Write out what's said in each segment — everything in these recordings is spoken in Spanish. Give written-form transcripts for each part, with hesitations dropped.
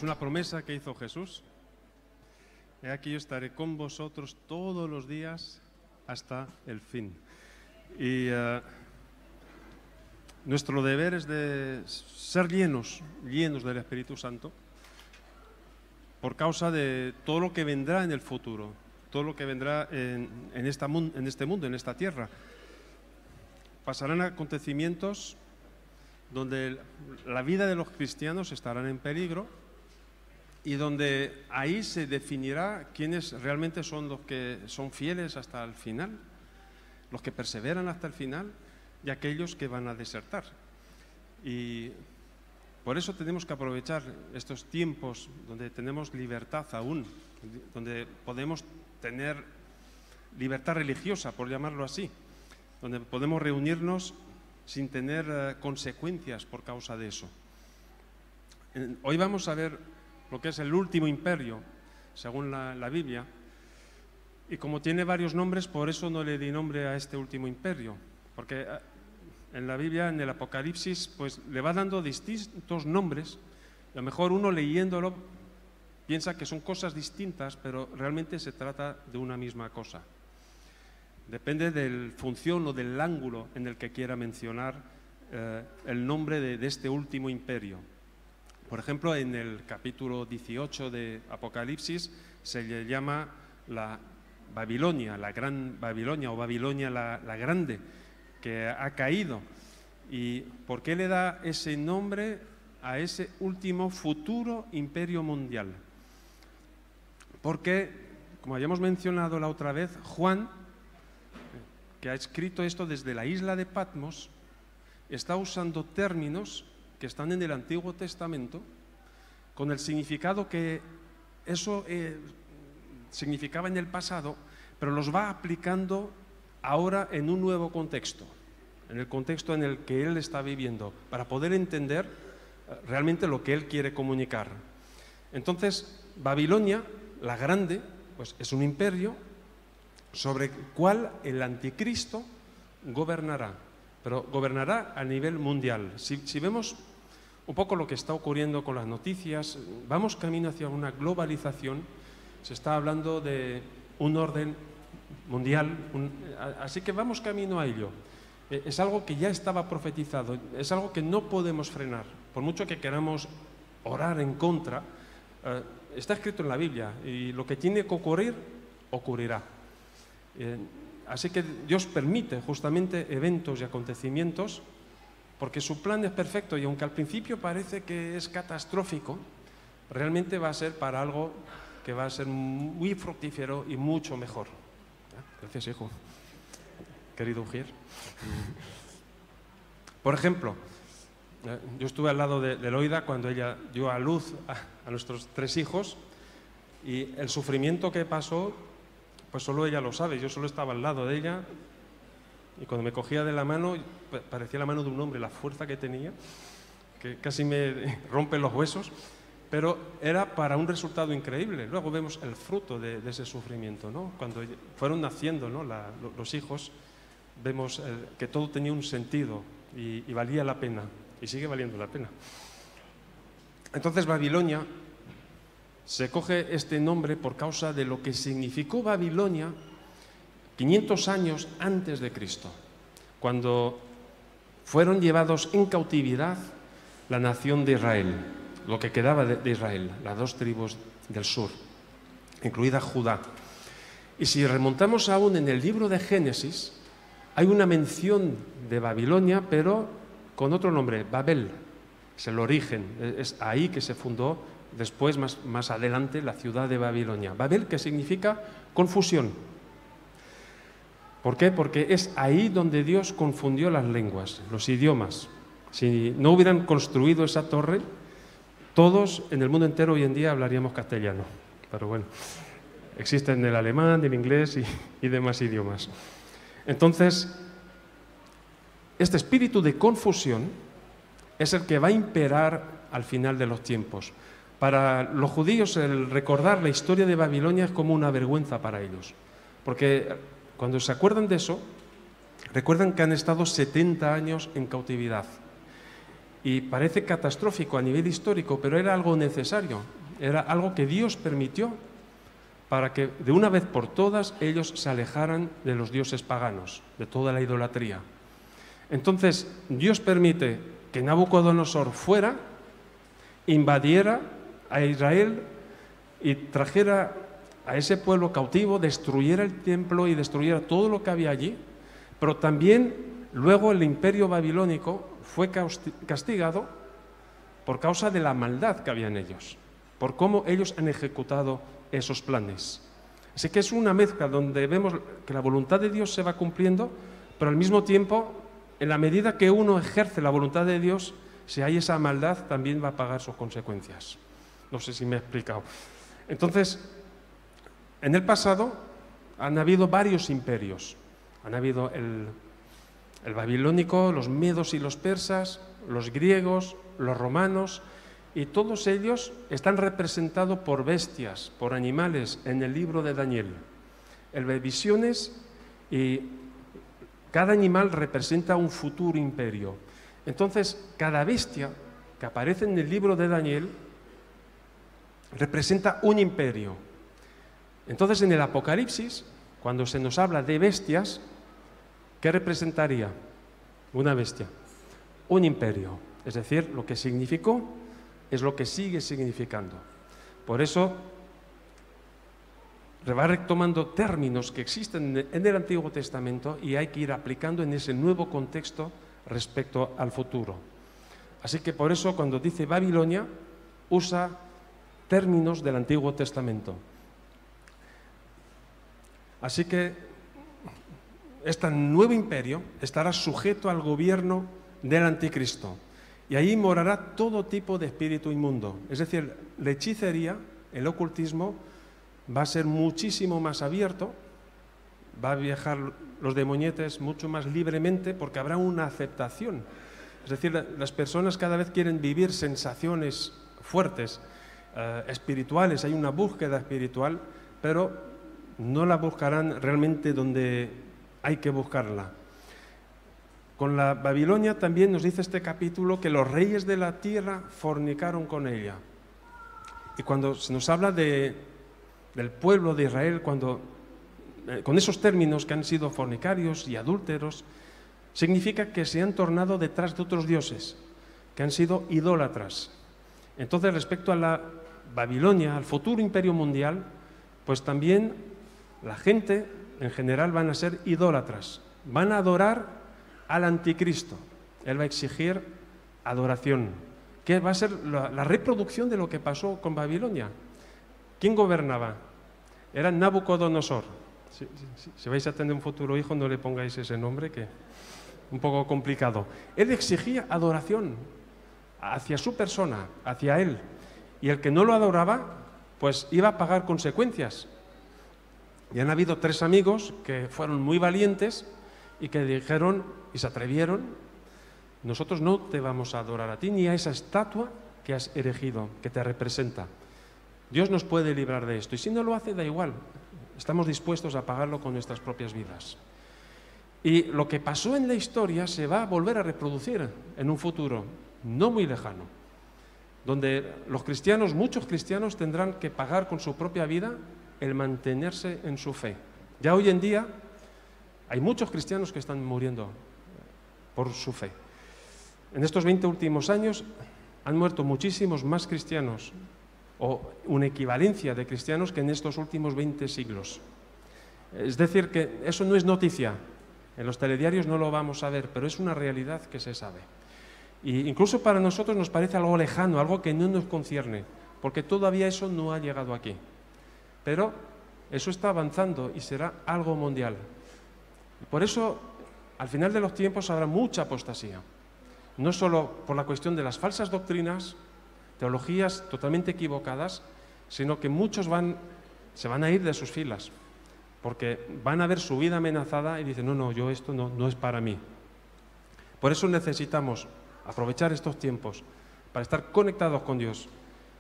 Es una promesa que hizo Jesús. He aquí yo estaré con vosotros todos los días hasta el fin. Y nuestro deber es de ser llenos del Espíritu Santo por causa de todo lo que vendrá en el futuro, todo lo que vendrá en este mundo, en esta tierra. Pasarán acontecimientos donde la vida de los cristianos estarán en peligro y donde ahí se definirá quiénes realmente son los que son fieles hasta el final, los que perseveran hasta el final y aquellos que van a desertar. Y por eso tenemos que aprovechar estos tiempos donde tenemos libertad aún, donde podemos tener libertad religiosa, por llamarlo así, donde podemos reunirnos sin tener consecuencias por causa de eso. Hoy vamos a ver lo que es el último imperio, según la Biblia, y como tiene varios nombres, por eso no le di nombre a este último imperio, porque en la Biblia, en el Apocalipsis, pues le va dando distintos nombres, y a lo mejor uno leyéndolo piensa que son cosas distintas, pero realmente se trata de una misma cosa. Depende de la función o del ángulo en el que quiera mencionar el nombre de este último imperio. Por ejemplo, en el capítulo 18 de Apocalipsis se le llama la Babilonia, la Gran Babilonia o Babilonia la Grande, que ha caído. ¿Y por qué le da ese nombre a ese último futuro imperio mundial? Porque, como habíamos mencionado la otra vez, Juan, que ha escrito esto desde la isla de Patmos, está usando términos que están en el Antiguo Testamento con el significado que eso significaba en el pasado, pero los va aplicando ahora en un nuevo contexto, en el contexto en el que él está viviendo, para poder entender realmente lo que él quiere comunicar. Entonces, Babilonia, la Grande, pues es un imperio sobre el cual el anticristo gobernará, pero gobernará a nivel mundial. Si vemos un poco lo que está ocurriendo con las noticias, vamos camino hacia una globalización, se está hablando de un orden mundial, así que vamos camino a ello. Es algo que ya estaba profetizado, es algo que no podemos frenar, por mucho que queramos orar en contra, está escrito en la Biblia y lo que tiene que ocurrir, ocurrirá. Así que Dios permite justamente eventos y acontecimientos porque su plan es perfecto y aunque al principio parece que es catastrófico, realmente va a ser para algo que va a ser muy fructífero y mucho mejor. Gracias, hijo. Querido Ujier. Por ejemplo, yo estuve al lado de Loida cuando ella dio a luz a nuestros 3 hijos y el sufrimiento que pasó, pues solo ella lo sabe. Yo solo estaba al lado de ella y cuando me cogía de la mano, parecía la mano de un hombre, la fuerza que tenía, que casi me rompe los huesos, pero era para un resultado increíble. Luego vemos el fruto de ese sufrimiento, ¿no? Cuando fueron naciendo, ¿no? los hijos, vemos que todo tenía un sentido y valía la pena, y sigue valiendo la pena. Entonces Babilonia se coge este nombre por causa de lo que significó Babilonia 500 años antes de Cristo, cuando fueron llevados en cautividad la nación de Israel, lo que quedaba de Israel, las 2 tribus del sur, incluida Judá. Y si remontamos aún en el libro de Génesis, hay una mención de Babilonia, pero con otro nombre, Babel, es el origen, es ahí que se fundó después, más adelante, la ciudad de Babilonia. Babel, que significa confusión. ¿Por qué? Porque es ahí donde Dios confundió las lenguas, los idiomas. Si no hubieran construido esa torre, todos en el mundo entero hoy en día hablaríamos castellano. Pero bueno, existen el alemán, el inglés y demás idiomas. Entonces, este espíritu de confusión es el que va a imperar al final de los tiempos. Para los judíos, el recordar la historia de Babilonia es como una vergüenza para ellos, porque cuando se acuerdan de eso, recuerdan que han estado 70 años en cautividad Y parece catastrófico a nivel histórico, pero era algo necesario, era algo que Dios permitió para que de una vez por todas ellos se alejaran de los dioses paganos, de toda la idolatría. Entonces, Dios permite que Nabucodonosor fuera, invadiera a Israel y trajera a ese pueblo cautivo, destruyera el templo y destruyera todo lo que había allí, pero también luego el imperio babilónico fue castigado por causa de la maldad que había en ellos, por cómo ellos han ejecutado esos planes. Así que es una mezcla donde vemos que la voluntad de Dios se va cumpliendo, pero al mismo tiempo, en la medida que uno ejerce la voluntad de Dios, si hay esa maldad, también va a pagar sus consecuencias. No sé si me he explicado. Entonces, en el pasado han habido varios imperios. Han habido el babilónico, los medos y los persas, los griegos, los romanos, y todos ellos están representados por bestias, por animales, en el libro de Daniel. Él ve visiones y cada animal representa un futuro imperio. Entonces, cada bestia que aparece en el libro de Daniel representa un imperio. Entonces, en el Apocalipsis, cuando se nos habla de bestias, ¿qué representaría una bestia? Un imperio. Es decir, lo que significó es lo que sigue significando. Por eso, va retomando términos que existen en el Antiguo Testamento y hay que ir aplicando en ese nuevo contexto respecto al futuro. Así que por eso cuando dice Babilonia, usa términos del Antiguo Testamento. Así que este nuevo imperio estará sujeto al gobierno del anticristo y ahí morará todo tipo de espíritu inmundo. Es decir, la hechicería, el ocultismo, va a ser muchísimo más abierto, va a viajar los demonietes mucho más libremente porque habrá una aceptación. Es decir, las personas cada vez quieren vivir sensaciones fuertes, espirituales, hay una búsqueda espiritual, pero no la buscarán realmente donde hay que buscarla. Con la Babilonia también nos dice este capítulo que los reyes de la tierra fornicaron con ella. Y cuando se nos habla del pueblo de Israel, con esos términos que han sido fornicarios y adúlteros, significa que se han tornado detrás de otros dioses, que han sido idólatras. Entonces, respecto a la Babilonia, al futuro imperio mundial, pues también la gente en general van a ser idólatras, van a adorar al anticristo. Él va a exigir adoración, que va a ser la reproducción de lo que pasó con Babilonia. ¿Quién gobernaba? Era Nabucodonosor. Si vais a tener un futuro hijo, no le pongáis ese nombre, que es un poco complicado. Él exigía adoración hacia su persona, hacia él. Y el que no lo adoraba, pues iba a pagar consecuencias. Y han habido 3 amigos que fueron muy valientes y que dijeron y se atrevieron: nosotros no te vamos a adorar a ti ni a esa estatua que has erigido, que te representa. Dios nos puede librar de esto. Y si no lo hace, da igual. Estamos dispuestos a pagarlo con nuestras propias vidas. Y lo que pasó en la historia se va a volver a reproducir en un futuro no muy lejano, donde los cristianos, muchos cristianos, tendrán que pagar con su propia vida el mantenerse en su fe. Ya hoy en día hay muchos cristianos que están muriendo por su fe. En estos 20 últimos años han muerto muchísimos más cristianos, o una equivalencia de cristianos, que en estos últimos 20 siglos. Es decir, que eso no es noticia. En los telediarios no lo vamos a ver, pero es una realidad que se sabe. Y incluso para nosotros nos parece algo lejano, algo que no nos concierne, porque todavía eso no ha llegado aquí. Pero eso está avanzando y será algo mundial. Por eso, al final de los tiempos habrá mucha apostasía. No solo por la cuestión de las falsas doctrinas, teologías totalmente equivocadas, sino que muchos se van a ir de sus filas, porque van a ver su vida amenazada y dicen: no, yo esto no es para mí. Por eso necesitamos aprovechar estos tiempos para estar conectados con Dios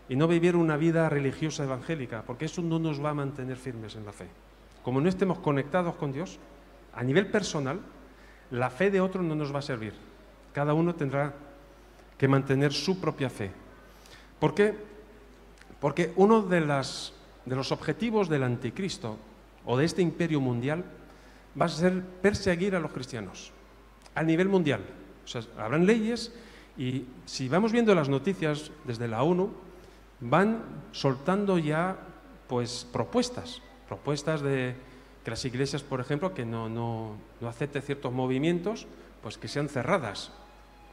y no vivir una vida religiosa evangélica, porque eso no nos va a mantener firmes en la fe. Como no estemos conectados con Dios, a nivel personal, la fe de otro no nos va a servir. Cada uno tendrá que mantener su propia fe. ¿Por qué? Porque uno de los objetivos del anticristo o de este imperio mundial va a ser perseguir a los cristianos a nivel mundial. O sea, habrán leyes y si vamos viendo las noticias desde la ONU, van soltando ya pues propuestas de que las iglesias, por ejemplo, que no acepten ciertos movimientos, pues que sean cerradas,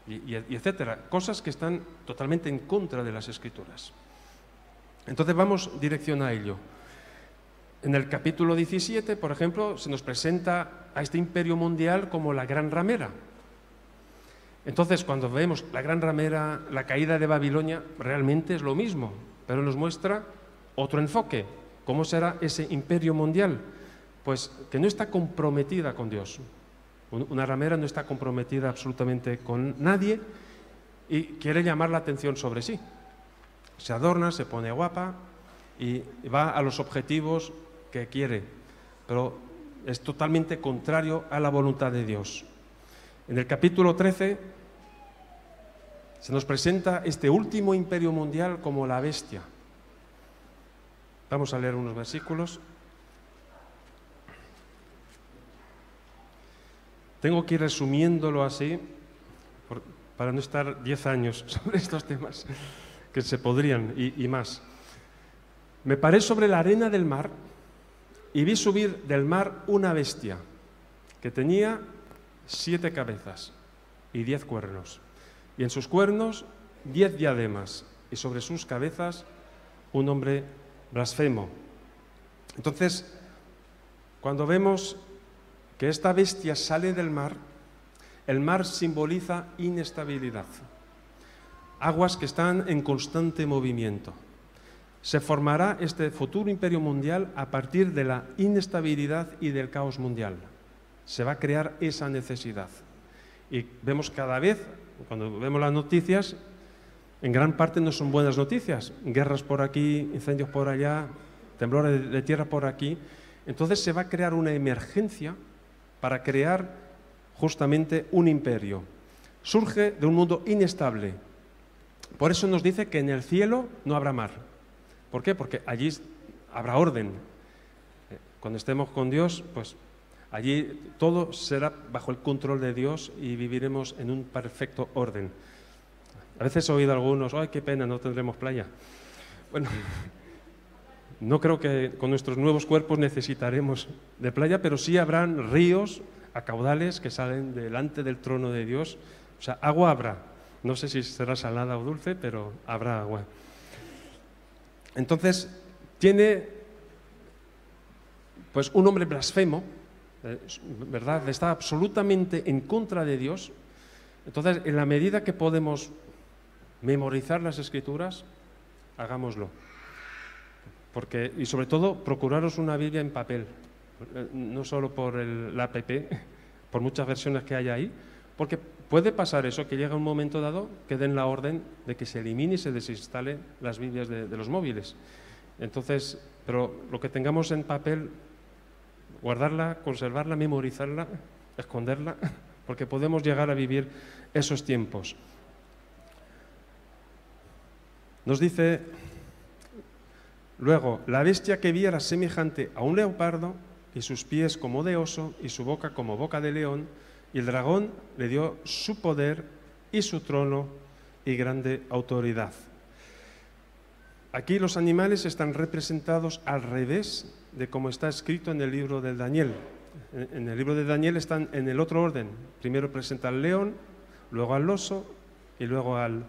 y etcétera. Cosas que están totalmente en contra de las Escrituras. Entonces vamos dirección a ello. En el capítulo 17, por ejemplo, se nos presenta a este imperio mundial como la gran ramera. Entonces, cuando vemos la gran ramera, la caída de Babilonia, realmente es lo mismo, pero nos muestra otro enfoque. ¿Cómo será ese imperio mundial? Pues que no está comprometida con Dios. Una ramera no está comprometida absolutamente con nadie y quiere llamar la atención sobre sí. Se adorna, se pone guapa y va a los objetivos que quiere, pero es totalmente contrario a la voluntad de Dios. En el capítulo 13 se nos presenta este último imperio mundial como la bestia. Vamos a leer unos versículos. Tengo que ir resumiéndolo así, para no estar 10 años sobre estos temas, que se podrían y más. Me paré sobre la arena del mar y vi subir del mar una bestia que tenía 7 cabezas y 10 cuernos, y en sus cuernos 10 diademas, y sobre sus cabezas un hombre blasfemo. Entonces, cuando vemos que esta bestia sale del mar, el mar simboliza inestabilidad, aguas que están en constante movimiento. Se formará este futuro imperio mundial a partir de la inestabilidad y del caos mundial. Se va a crear esa necesidad. Y vemos cada vez, cuando vemos las noticias, en gran parte no son buenas noticias. Guerras por aquí, incendios por allá, temblores de tierra por aquí. Entonces se va a crear una emergencia para crear justamente un imperio. Surge de un mundo inestable. Por eso nos dice que en el cielo no habrá mar. ¿Por qué? Porque allí habrá orden. Cuando estemos con Dios, pues allí todo será bajo el control de Dios y viviremos en un perfecto orden. A veces he oído a algunos, ¡ay, qué pena, no tendremos playa! Bueno, no creo que con nuestros nuevos cuerpos necesitaremos de playa, pero sí habrán ríos a caudales que salen delante del trono de Dios. O sea, agua habrá. No sé si será salada o dulce, pero habrá agua. Entonces, tiene pues un hombre blasfemo, ¿verdad? Está absolutamente en contra de Dios. Entonces, en la medida que podemos memorizar las Escrituras, hagámoslo. Porque, y sobre todo, procuraros una Biblia en papel, no solo por la app, por muchas versiones que haya ahí, porque puede pasar eso, que llega un momento dado que den la orden de que se elimine y se desinstale las Biblias de los móviles. Entonces, pero lo que tengamos en papel, guardarla, conservarla, memorizarla, esconderla, porque podemos llegar a vivir esos tiempos. Nos dice luego, la bestia que vi era semejante a un leopardo, y sus pies como de oso, y su boca como boca de león, y el dragón le dio su poder y su trono y grande autoridad. Aquí los animales están representados al revés de como está escrito en el libro de Daniel. En el libro de Daniel están en el otro orden. Primero presenta al león, luego al oso y luego al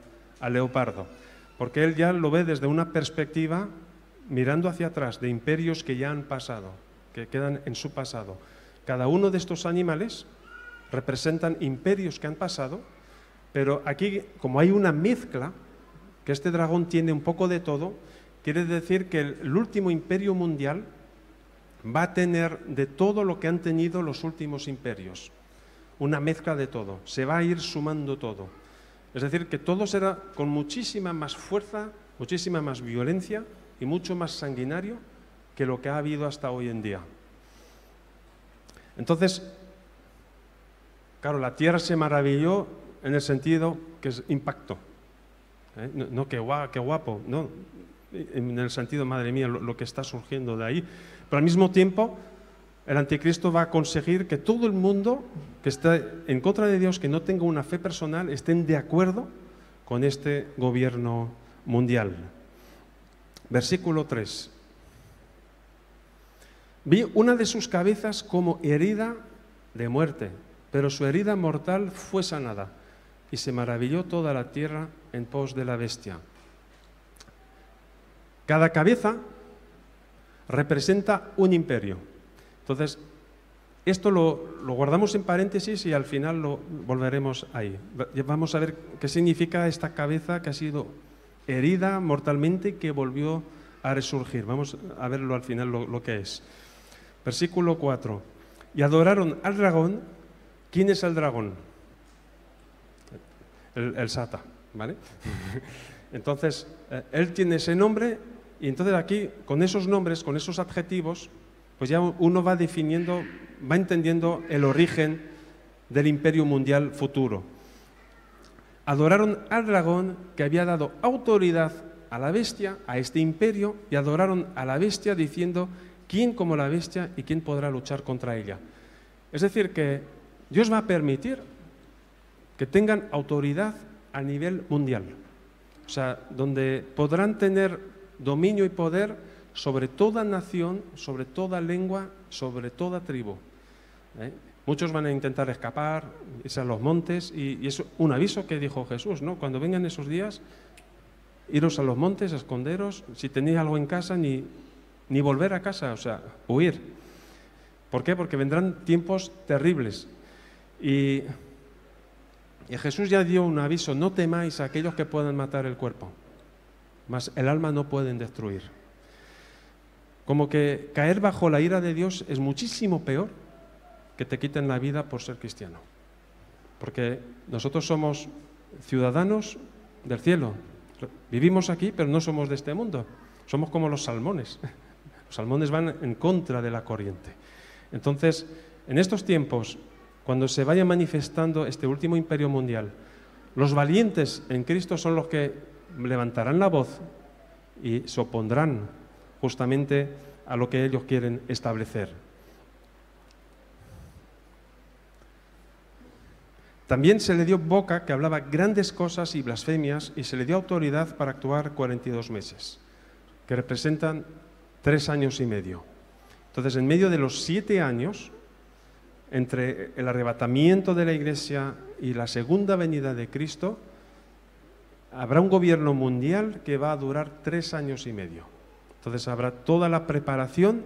leopardo. Porque él ya lo ve desde una perspectiva mirando hacia atrás de imperios que ya han pasado, que quedan en su pasado. Cada uno de estos animales representan imperios que han pasado, pero aquí, como hay una mezcla, que este dragón tiene un poco de todo, quiere decir que el último imperio mundial va a tener de todo lo que han tenido los últimos imperios. Una mezcla de todo, se va a ir sumando todo. Es decir, que todo será con muchísima más fuerza, muchísima más violencia y mucho más sanguinario que lo que ha habido hasta hoy en día. Entonces, claro, la tierra se maravilló en el sentido que impactó. No, no, qué guapo, no, en el sentido, madre mía, lo que está surgiendo de ahí. Pero al mismo tiempo, el anticristo va a conseguir que todo el mundo que está en contra de Dios, que no tenga una fe personal, estén de acuerdo con este gobierno mundial. Versículo 3. Vi una de sus cabezas como herida de muerte, pero su herida mortal fue sanada, y se maravilló toda la tierra en pos de la bestia. Cada cabeza representa un imperio. Entonces, esto lo guardamos en paréntesis y al final lo volveremos ahí. Vamos a ver qué significa esta cabeza que ha sido herida mortalmente y que volvió a resurgir. Vamos a verlo al final lo que es. Versículo 4. Y adoraron al dragón. ¿Quién es el dragón? El Sata, ¿vale? Entonces, él tiene ese nombre y entonces aquí, con esos nombres, con esos adjetivos, pues ya uno va definiendo, va entendiendo el origen del imperio mundial futuro. Adoraron al dragón que había dado autoridad a la bestia, a este imperio, y adoraron a la bestia diciendo, ¿quién como la bestia y quién podrá luchar contra ella? Es decir, que Dios va a permitir que tengan autoridad a nivel mundial. O sea, donde podrán tener dominio y poder sobre toda nación, sobre toda lengua, sobre toda tribu. Muchos van a intentar escapar, irse a los montes, y es un aviso que dijo Jesús, ¿no? Cuando vengan esos días, iros a los montes, esconderos, si tenéis algo en casa, ni volver a casa, o sea, huir. ¿Por qué? Porque vendrán tiempos terribles. Y Jesús ya dio un aviso, no temáis a aquellos que puedan matar el cuerpo, mas el alma no pueden destruir. Como que caer bajo la ira de Dios es muchísimo peor que te quiten la vida por ser cristiano. Porque nosotros somos ciudadanos del cielo. Vivimos aquí, pero no somos de este mundo. Somos como los salmones. Los salmones van en contra de la corriente. Entonces, en estos tiempos, cuando se vaya manifestando este último imperio mundial, los valientes en Cristo son los que levantarán la voz y se opondrán justamente a lo que ellos quieren establecer. También se le dio boca que hablaba grandes cosas y blasfemias, y se le dio autoridad para actuar 42 meses, que representan 3 años y medio. Entonces, en medio de los 7 años, entre el arrebatamiento de la Iglesia y la segunda venida de Cristo, habrá un gobierno mundial que va a durar 3 años y medio. Entonces habrá toda la preparación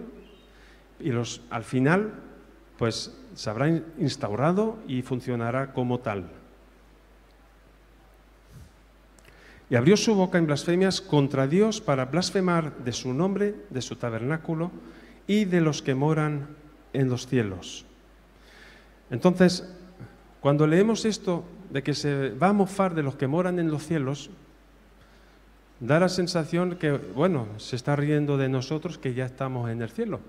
y al final pues se habrá instaurado y funcionará como tal. Y abrió su boca en blasfemias contra Dios para blasfemar de su nombre, de su tabernáculo y de los que moran en los cielos. Entonces, cuando leemos esto de que se va a mofar de los que moran en los cielos, da la sensación que, bueno, se está riendo de nosotros que ya estamos en el cielo.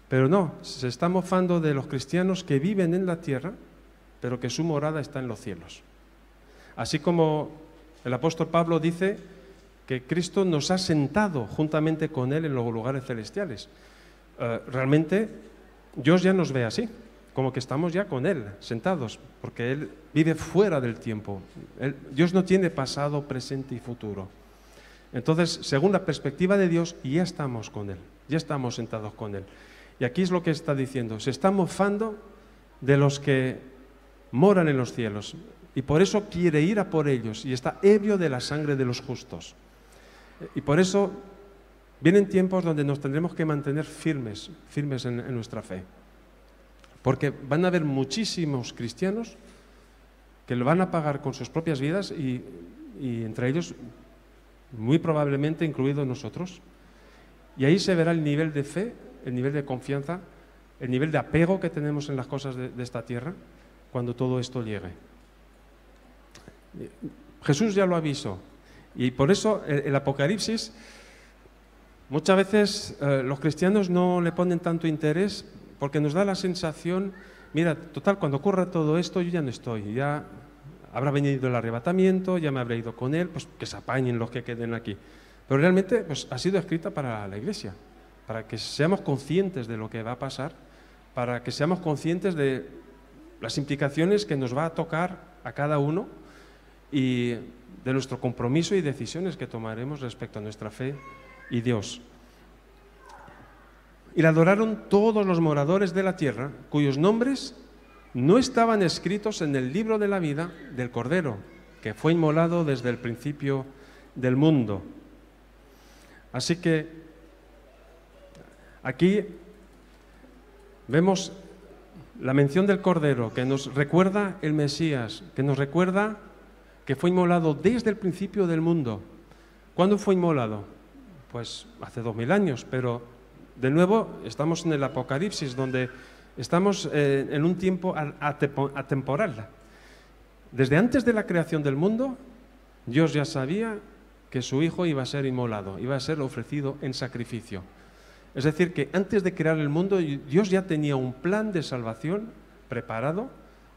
Pero no, se está mofando de los cristianos que viven en la tierra, pero que su morada está en los cielos. Así como el apóstol Pablo dice que Cristo nos ha sentado juntamente con Él en los lugares celestiales. Realmente Dios ya nos ve así, como que estamos ya con Él, sentados, porque Él vive fuera del tiempo. Dios no tiene pasado, presente y futuro. Entonces, según la perspectiva de Dios, ya estamos con Él, ya estamos sentados con Él. Y aquí es lo que está diciendo, se está mofando de los que moran en los cielos, y por eso quiere ir a por ellos, y está ebrio de la sangre de los justos. Y por eso vienen tiempos donde nos tendremos que mantener firmes en nuestra fe. Porque van a haber muchísimos cristianos que lo van a pagar con sus propias vidas y entre ellos, muy probablemente, incluidos nosotros. Y ahí se verá el nivel de fe, el nivel de confianza, el nivel de apego que tenemos en las cosas de esta tierra cuando todo esto llegue. Jesús ya lo avisó. Y por eso el Apocalipsis, muchas veces los cristianos no le ponen tanto interés, porque nos da la sensación, mira, total, cuando ocurra todo esto yo ya no estoy, ya habrá venido el arrebatamiento, ya me habré ido con Él, pues que se apañen los que queden aquí. Pero realmente pues, ha sido escrita para la Iglesia, para que seamos conscientes de lo que va a pasar, para que seamos conscientes de las implicaciones que nos va a tocar a cada uno y de nuestro compromiso y decisiones que tomaremos respecto a nuestra fe y Dios. Y la adoraron todos los moradores de la tierra, cuyos nombres no estaban escritos en el libro de la vida del Cordero, que fue inmolado desde el principio del mundo. Así que aquí vemos la mención del Cordero, que nos recuerda el Mesías, que nos recuerda que fue inmolado desde el principio del mundo. ¿Cuándo fue inmolado? Pues hace 2000 años, pero de nuevo estamos en el Apocalipsis, donde estamos en un tiempo atemporal. Desde antes de la creación del mundo, Dios ya sabía que su Hijo iba a ser inmolado, iba a ser ofrecido en sacrificio. Es decir, que antes de crear el mundo, Dios ya tenía un plan de salvación preparado,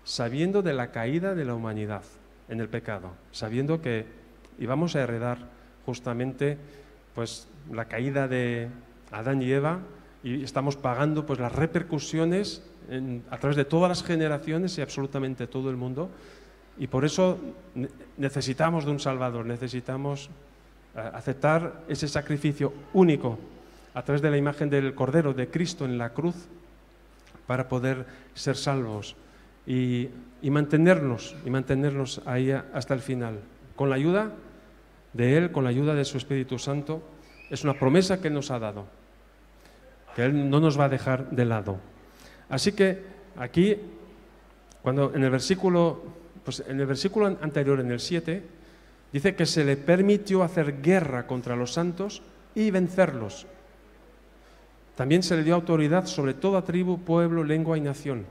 sabiendo de la caída de la humanidad en el pecado, sabiendo que íbamos a heredar justamente pues, la caída de Adán y Eva, y estamos pagando pues, las repercusiones a través de todas las generaciones y absolutamente todo el mundo. Y por eso necesitamos de un Salvador, necesitamos aceptar ese sacrificio único a través de la imagen del Cordero, de Cristo en la cruz, para poder ser salvos y mantenernos ahí hasta el final. Con la ayuda de Él, con la ayuda de su Espíritu Santo, es una promesa que Él nos ha dado, que Él no nos va a dejar de lado. Así que aquí, cuando en el versículo anterior, en el 7, dice que se le permitió hacer guerra contra los santos y vencerlos. También se le dio autoridad sobre toda tribu, pueblo, lengua y nación.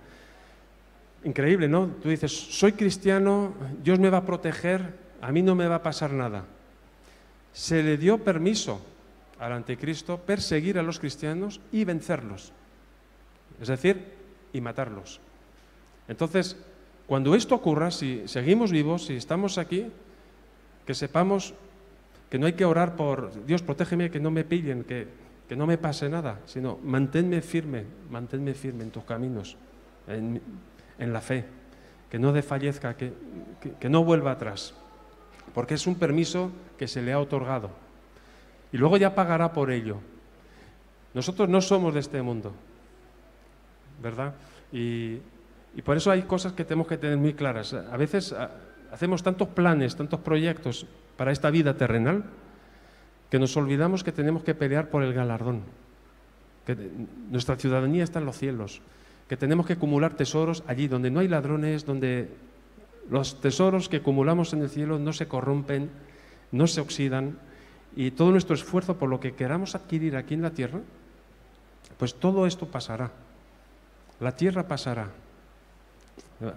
Increíble, ¿no? Tú dices, soy cristiano, Dios me va a proteger, a mí no me va a pasar nada. Se le dio permiso al anticristo perseguir a los cristianos y vencerlos. Es decir, y matarlos. Entonces, cuando esto ocurra, si seguimos vivos, si estamos aquí, que sepamos que no hay que orar por Dios, protégeme, que no me pillen, que no me pase nada, sino manténme firme en tus caminos, en la fe, que no desfallezca, que no vuelva atrás, porque es un permiso que se le ha otorgado. Y luego ya pagará por ello. Nosotros no somos de este mundo, ¿verdad? Y por eso hay cosas que tenemos que tener muy claras. A veces hacemos tantos planes, tantos proyectos para esta vida terrenal, que nos olvidamos que tenemos que pelear por el galardón, que nuestra ciudadanía está en los cielos, que tenemos que acumular tesoros allí donde no hay ladrones, donde los tesoros que acumulamos en el cielo no se corrompen, no se oxidan, y todo nuestro esfuerzo por lo que queramos adquirir aquí en la tierra, pues todo esto pasará. La tierra pasará.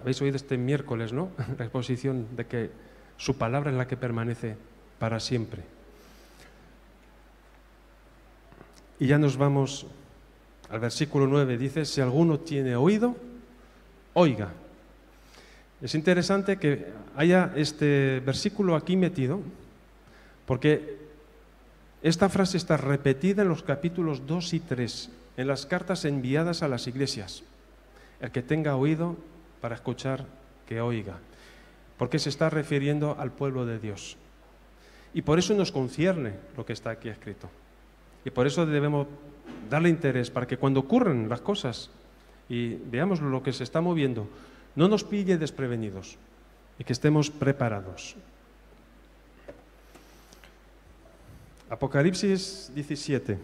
Habéis oído este miércoles, ¿no? La exposición de que su palabra es la que permanece para siempre. Y ya nos vamos al versículo 9, dice, si alguno tiene oído, oiga. Es interesante que haya este versículo aquí metido, porque esta frase está repetida en los capítulos 2 y 3, en las cartas enviadas a las iglesias. El que tenga oído para escuchar, que oiga, porque se está refiriendo al pueblo de Dios. Y por eso nos concierne lo que está aquí escrito. Y por eso debemos darle interés, para que cuando ocurran las cosas y veamos lo que se está moviendo, no nos pille desprevenidos y que estemos preparados. Apocalipsis 17.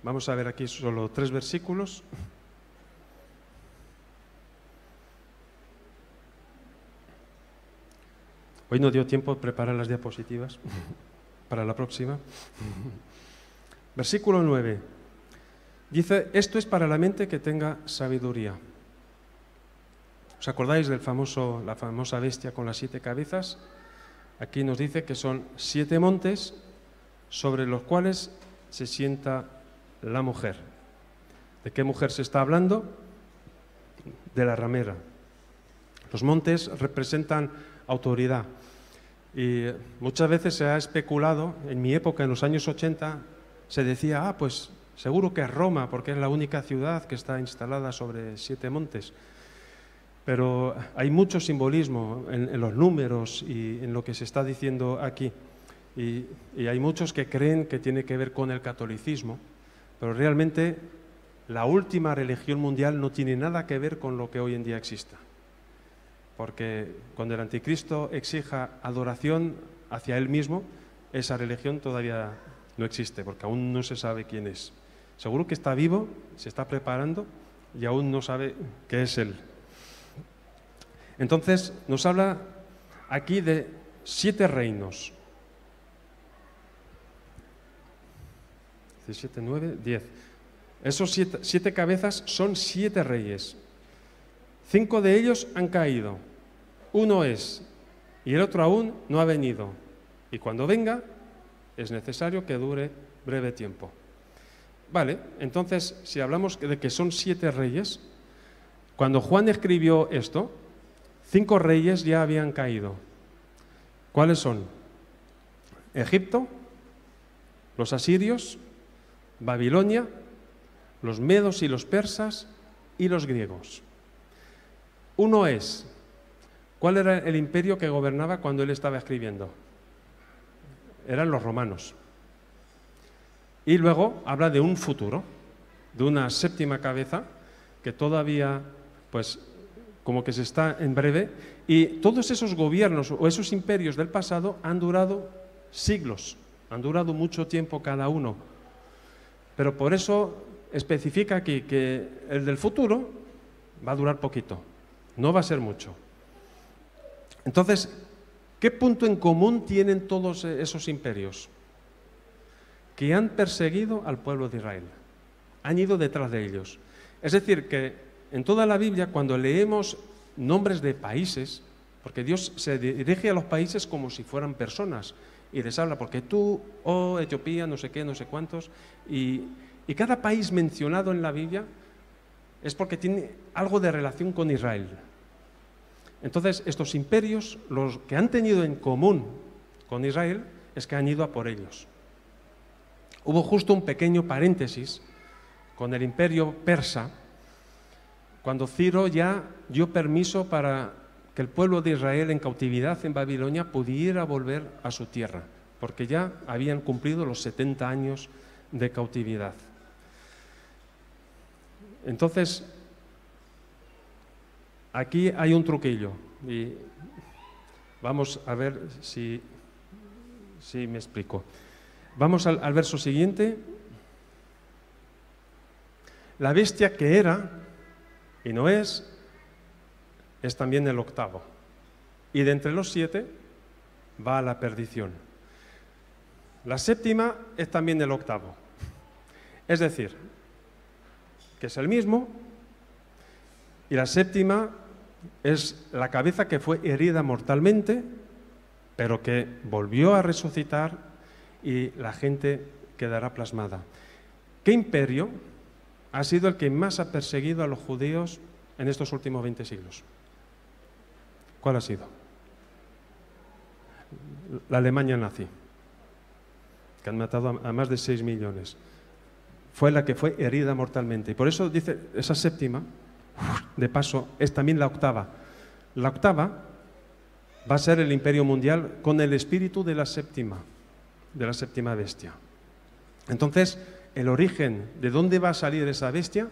Vamos a ver aquí solo 3 versículos. Hoy no dio tiempo de preparar las diapositivas para la próxima. Versículo 9. Dice, esto es para la mente que tenga sabiduría. ¿Os acordáis de la famosa bestia con las 7 cabezas? Aquí nos dice que son 7 montes sobre los cuales se sienta la mujer. ¿De qué mujer se está hablando? De la ramera. Los montes representan autoridad. Y muchas veces se ha especulado, en mi época, en los años 80, se decía, pues seguro que es Roma, porque es la única ciudad que está instalada sobre 7 montes. Pero hay mucho simbolismo en los números y en lo que se está diciendo aquí. Y hay muchos que creen que tiene que ver con el catolicismo, pero realmente la última religión mundial no tiene nada que ver con lo que hoy en día exista. Porque cuando el anticristo exija adoración hacia él mismo, esa religión todavía no existe, porque aún no se sabe quién es. Seguro que está vivo, se está preparando y aún no sabe qué es él. Entonces nos habla aquí de 7 reinos. 17, 9, 10. Esos 7 cabezas son 7 reyes. 5 de ellos han caído. Uno es, y el otro aún no ha venido. Y cuando venga, es necesario que dure breve tiempo. Vale, entonces, si hablamos de que son 7 reyes, cuando Juan escribió esto, 5 reyes ya habían caído. ¿Cuáles son? Egipto, los asirios, Babilonia, los medos y los persas y los griegos. Uno es, ¿cuál era el imperio que gobernaba cuando él estaba escribiendo? Eran los romanos. Y luego habla de un futuro, de una 7ª cabeza que todavía, pues, como que se está en breve. Y todos esos gobiernos o esos imperios del pasado han durado siglos, han durado mucho tiempo cada uno. Pero por eso especifica aquí que el del futuro va a durar poquito, no va a ser mucho. Entonces, ¿qué punto en común tienen todos esos imperios? Que han perseguido al pueblo de Israel, han ido detrás de ellos. Es decir, que en toda la Biblia, cuando leemos nombres de países, porque Dios se dirige a los países como si fueran personas, y les habla, porque tú, oh Etiopía, no sé qué, no sé cuántos, y cada país mencionado en la Biblia es porque tiene algo de relación con Israel. Entonces, estos imperios, los que han tenido en común con Israel, es que han ido a por ellos. Hubo justo un pequeño paréntesis con el imperio persa, cuando Ciro ya dio permiso para que el pueblo de Israel en cautividad en Babilonia pudiera volver a su tierra, porque ya habían cumplido los 70 años de cautividad. Entonces, aquí hay un truquillo y vamos a ver si me explico. Vamos al verso siguiente. La bestia que era y no es también el 8º. Y de entre los 7 va a la perdición. La 7ª es también el 8º. Es decir, que es el mismo, y la 7ª es la cabeza que fue herida mortalmente, pero que volvió a resucitar y la gente quedará plasmada. ¿Qué imperio ha sido el que más ha perseguido a los judíos en estos últimos 20 siglos? ¿Cuál ha sido? La Alemania nazi, que han matado a más de 6 millones. Fue la que fue herida mortalmente. Y por eso dice, esa 7ª, de paso, es también la 8ª. La 8ª va a ser el imperio mundial con el espíritu de la 7ª bestia. Entonces, el origen, ¿de dónde va a salir esa bestia?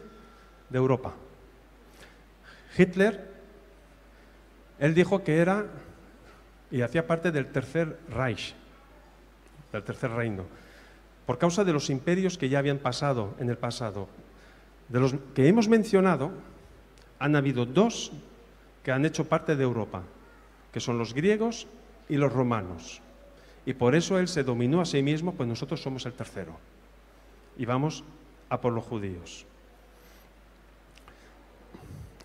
De Europa. Hitler, él dijo que era y hacía parte del Tercer Reich, del Tercer Reino, por causa de los imperios que ya habían pasado en el pasado. De los que hemos mencionado, han habido 2 que han hecho parte de Europa, que son los griegos y los romanos. Y por eso él se dominó a sí mismo, pues nosotros somos el tercero. Y vamos a por los judíos.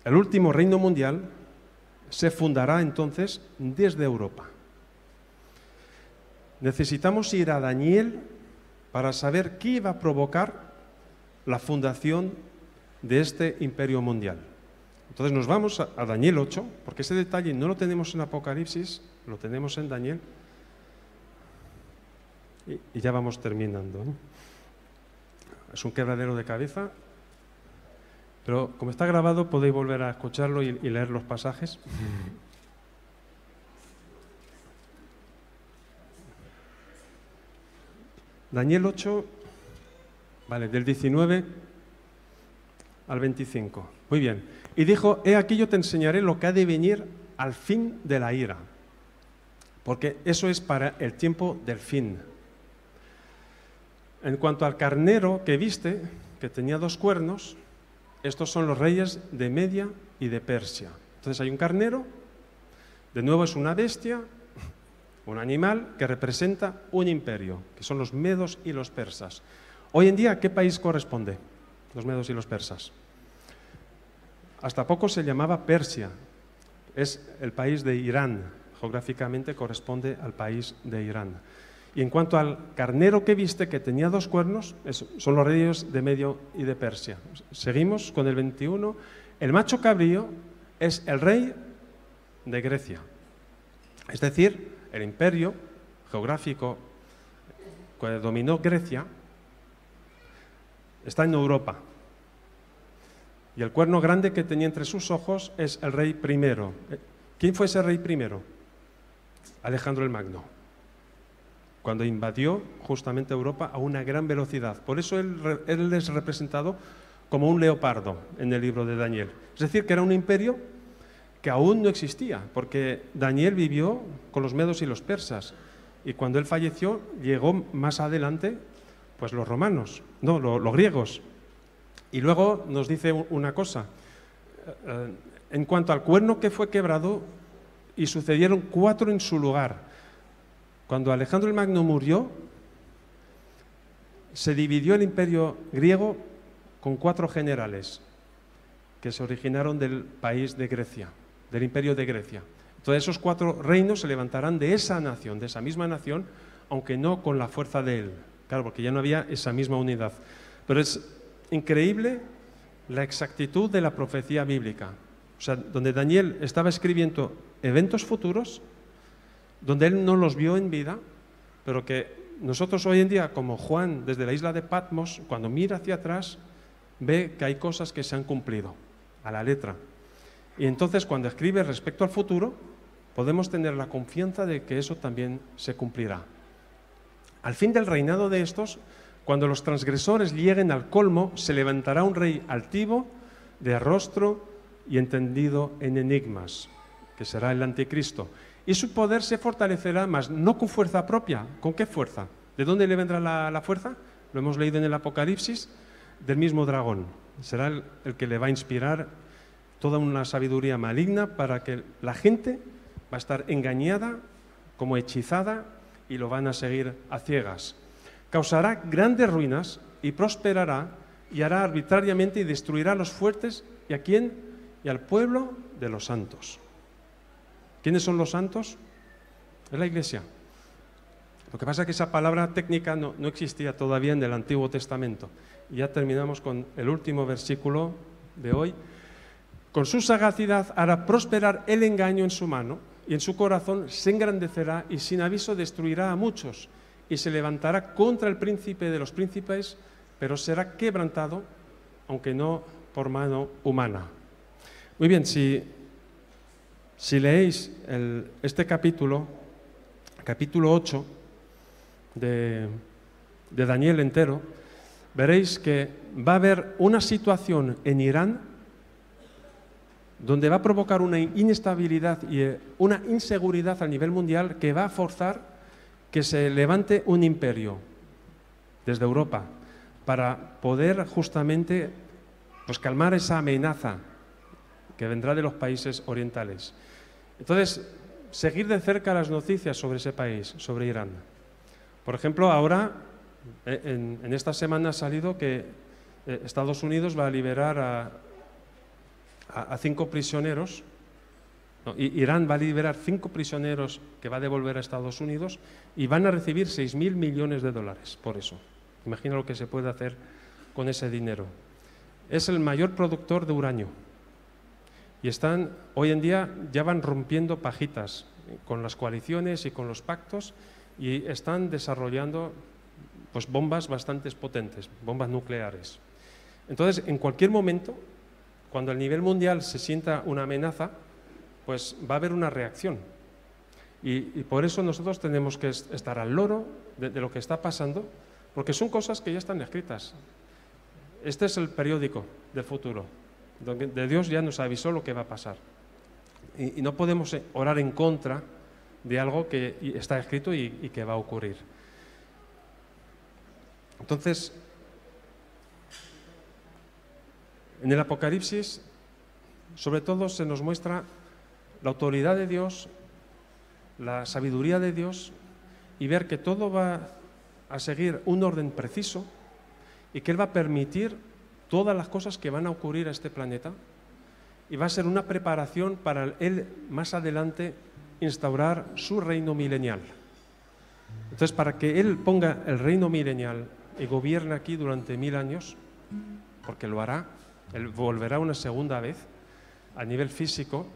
El último reino mundial se fundará entonces desde Europa. Necesitamos ir a Daniel para saber qué iba a provocar la fundación de este imperio mundial. Entonces nos vamos a Daniel 8, porque ese detalle no lo tenemos en Apocalipsis, lo tenemos en Daniel. Y ya vamos terminando, ¿no? Es un quebradero de cabeza, pero como está grabado podéis volver a escucharlo y leer los pasajes. Daniel 8, vale, del 19 al 25. Muy bien. Y dijo, he aquí yo te enseñaré lo que ha de venir al fin de la ira, porque eso es para el tiempo del fin. En cuanto al carnero que viste, que tenía 2 cuernos, estos son los reyes de Media y de Persia. Entonces hay un carnero, de nuevo es una bestia, un animal que representa un imperio, que son los medos y los persas. Hoy en día, ¿a qué país corresponde los medos y los persas? Hasta poco se llamaba Persia, es el país de Irán, geográficamente corresponde al país de Irán. Y en cuanto al carnero que viste, que tenía 2 cuernos, son los reyes de Medio y de Persia. Seguimos con el 21. El macho cabrío es el rey de Grecia. Es decir, el imperio geográfico que dominó Grecia está en Europa. Y el cuerno grande que tenía entre sus ojos es el rey primero. ¿Quién fue ese rey primero? Alejandro el Magno, cuando invadió justamente Europa a una gran velocidad. Por eso él es representado como un leopardo en el libro de Daniel. Es decir, que era un imperio que aún no existía, porque Daniel vivió con los medos y los persas, y cuando él falleció llegó más adelante pues los romanos, no, los griegos. Y luego nos dice una cosa, en cuanto al cuerno que fue quebrado, y sucedieron 4 en su lugar. Cuando Alejandro el Magno murió, se dividió el imperio griego con 4 generales que se originaron del país de Grecia, del imperio de Grecia. Entonces esos 4 reinos se levantarán de esa nación, de esa misma nación, aunque no con la fuerza de él. Claro, porque ya no había esa misma unidad. Pero es increíble la exactitud de la profecía bíblica. O sea, donde Daniel estaba escribiendo eventos futuros, donde él no los vio en vida, pero que nosotros hoy en día, como Juan, desde la isla de Patmos, cuando mira hacia atrás, ve que hay cosas que se han cumplido a la letra. Y entonces, cuando escribe respecto al futuro, podemos tener la confianza de que eso también se cumplirá. Al fin del reinado de estos, cuando los transgresores lleguen al colmo, se levantará un rey altivo, de rostro y entendido en enigmas, que será el anticristo. Y su poder se fortalecerá, mas no con fuerza propia. ¿Con qué fuerza? ¿De dónde le vendrá la fuerza? Lo hemos leído en el Apocalipsis, del mismo dragón. Será el que le va a inspirar toda una sabiduría maligna para que la gente va a estar engañada, como hechizada, y lo van a seguir a ciegas. Causará grandes ruinas y prosperará y hará arbitrariamente y destruirá a los fuertes. ¿Y a quién? Y al pueblo de los santos. ¿Quiénes son los santos? Es la Iglesia. Lo que pasa es que esa palabra técnica no existía todavía en el Antiguo Testamento. Y ya terminamos con el último versículo de hoy. Con su sagacidad hará prosperar el engaño en su mano, y en su corazón se engrandecerá y sin aviso destruirá a muchos, y se levantará contra el príncipe de los príncipes, pero será quebrantado, aunque no por mano humana. Muy bien, si leéis este capítulo 8 de Daniel entero, veréis que va a haber una situación en Irán donde va a provocar una inestabilidad y una inseguridad a nivel mundial que va a forzar que se levante un imperio desde Europa para poder justamente pues, calmar esa amenaza que vendrá de los países orientales. Entonces, seguir de cerca las noticias sobre ese país, sobre Irán. Por ejemplo, ahora, en esta semana ha salido que Estados Unidos va a liberar a 5 prisioneros. No, Irán va a liberar 5 prisioneros que va a devolver a Estados Unidos y van a recibir 6.000 millones de dólares por eso. Imagina lo que se puede hacer con ese dinero. Es el mayor productor de uranio. Y hoy en día ya van rompiendo pajitas con las coaliciones y con los pactos y están desarrollando pues bombas bastante potentes, bombas nucleares. Entonces, en cualquier momento, cuando a nivel mundial se sienta una amenaza, pues va a haber una reacción. Y por eso nosotros tenemos que estar al loro de lo que está pasando, porque son cosas que ya están escritas. Este es el periódico del futuro, donde Dios ya nos avisó lo que va a pasar. Y no podemos orar en contra de algo que está escrito y que va a ocurrir. Entonces, en el Apocalipsis, sobre todo se nos muestra la autoridad de Dios, la sabiduría de Dios, y ver que todo va a seguir un orden preciso y que Él va a permitir todas las cosas que van a ocurrir a este planeta y va a ser una preparación para Él más adelante instaurar su reino milenial. Entonces, para que Él ponga el reino milenial y gobierne aquí durante 1000 años, porque lo hará, Él volverá una segunda vez a nivel físico,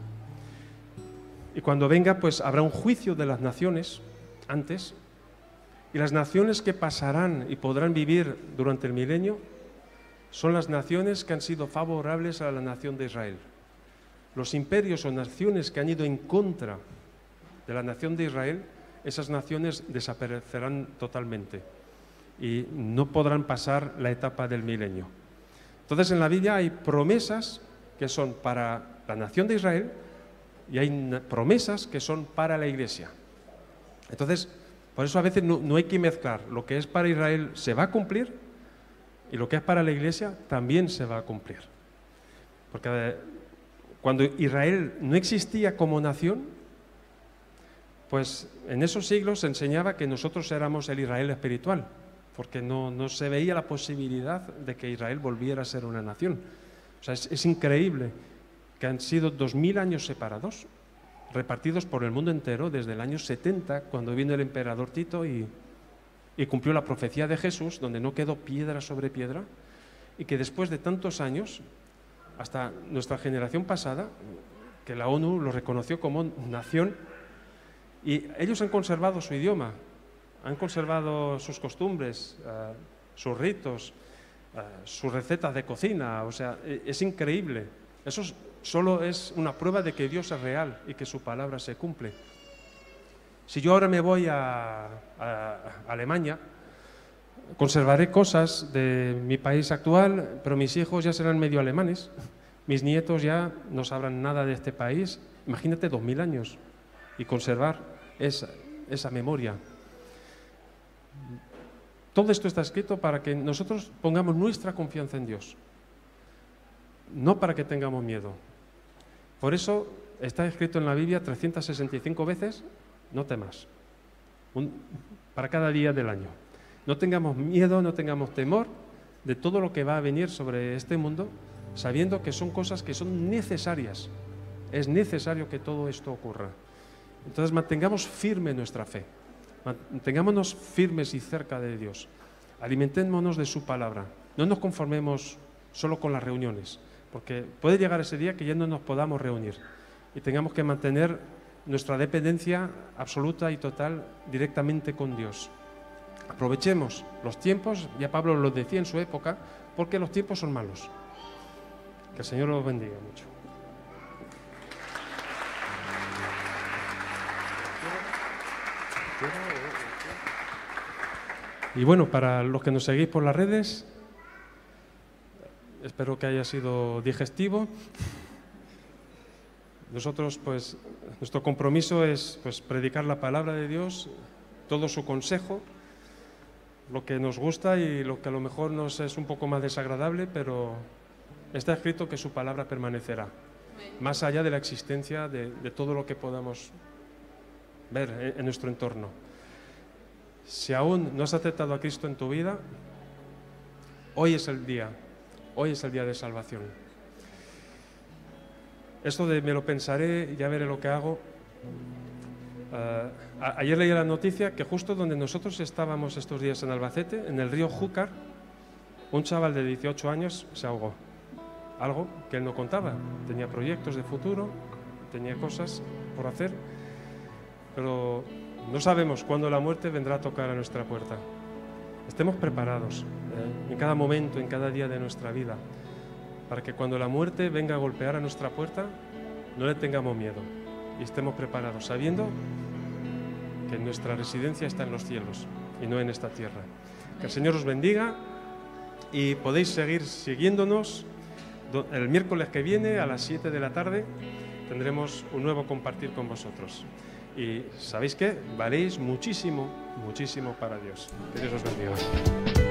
y cuando venga pues habrá un juicio de las naciones antes, y las naciones que pasarán y podrán vivir durante el milenio son las naciones que han sido favorables a la nación de Israel. Los imperios o naciones que han ido en contra de la nación de Israel, esas naciones desaparecerán totalmente y no podrán pasar la etapa del milenio. Entonces, en la Biblia hay promesas que son para la nación de Israel y hay promesas que son para la Iglesia. Entonces, por eso a veces no hay que mezclar. Lo que es para Israel se va a cumplir y lo que es para la Iglesia también se va a cumplir. Porque cuando Israel no existía como nación, pues en esos siglos se enseñaba que nosotros éramos el Israel espiritual, porque no se veía la posibilidad de que Israel volviera a ser una nación. O sea, es increíble que han sido 2000 años separados, repartidos por el mundo entero desde el año 70, cuando vino el emperador Tito y cumplió la profecía de Jesús, donde no quedó piedra sobre piedra, y que después de tantos años, hasta nuestra generación pasada, que la ONU lo reconoció como nación, y ellos han conservado su idioma, han conservado sus costumbres, sus ritos, sus recetas de cocina. O sea, es increíble. Eso solo es una prueba de que Dios es real y que su palabra se cumple. Si yo ahora me voy a Alemania, conservaré cosas de mi país actual, pero mis hijos ya serán medio alemanes, mis nietos ya no sabrán nada de este país. Imagínate 2000 años y conservar esa memoria. Todo esto está escrito para que nosotros pongamos nuestra confianza en Dios, no para que tengamos miedo. Por eso está escrito en la Biblia 365 veces, no temas, para cada día del año. No tengamos miedo, no tengamos temor de todo lo que va a venir sobre este mundo, sabiendo que son cosas que son necesarias. Es necesario que todo esto ocurra. Entonces mantengamos firme nuestra fe, mantengámonos firmes y cerca de Dios, alimentémonos de su palabra, no nos conformemos solo con las reuniones, porque puede llegar ese día que ya no nos podamos reunir y tengamos que mantener nuestra dependencia absoluta y total directamente con Dios. Aprovechemos los tiempos, ya Pablo lo decía en su época, porque los tiempos son malos. Que el Señor los bendiga mucho. Y bueno, para los que nos seguís por las redes, espero que haya sido digestivo. Nosotros, pues, nuestro compromiso es pues, predicar la palabra de Dios, todo su consejo, lo que nos gusta y lo que a lo mejor nos es un poco más desagradable, pero está escrito que su palabra permanecerá, más allá de la existencia de todo lo que podamos ver en nuestro entorno. Si aún no has aceptado a Cristo en tu vida, hoy es el día de salvación. Esto de me lo pensaré, ya veré lo que hago. Ayer leí la noticia que justo donde nosotros estábamos estos días en Albacete, en el río Júcar, un chaval de 18 años se ahogó. algo que él no contaba. Tenía proyectos de futuro, tenía cosas por hacer, pero no sabemos cuándo la muerte vendrá a tocar a nuestra puerta. Estemos preparados en cada momento, en cada día de nuestra vida, para que cuando la muerte venga a golpear a nuestra puerta, no le tengamos miedo y estemos preparados, sabiendo que nuestra residencia está en los cielos y no en esta tierra. Que el Señor os bendiga y podéis seguir siguiéndonos. El miércoles que viene a las 7 de la tarde tendremos un nuevo compartir con vosotros. Y ¿sabéis qué? Valéis muchísimo, muchísimo para Dios. Que Dios os bendiga.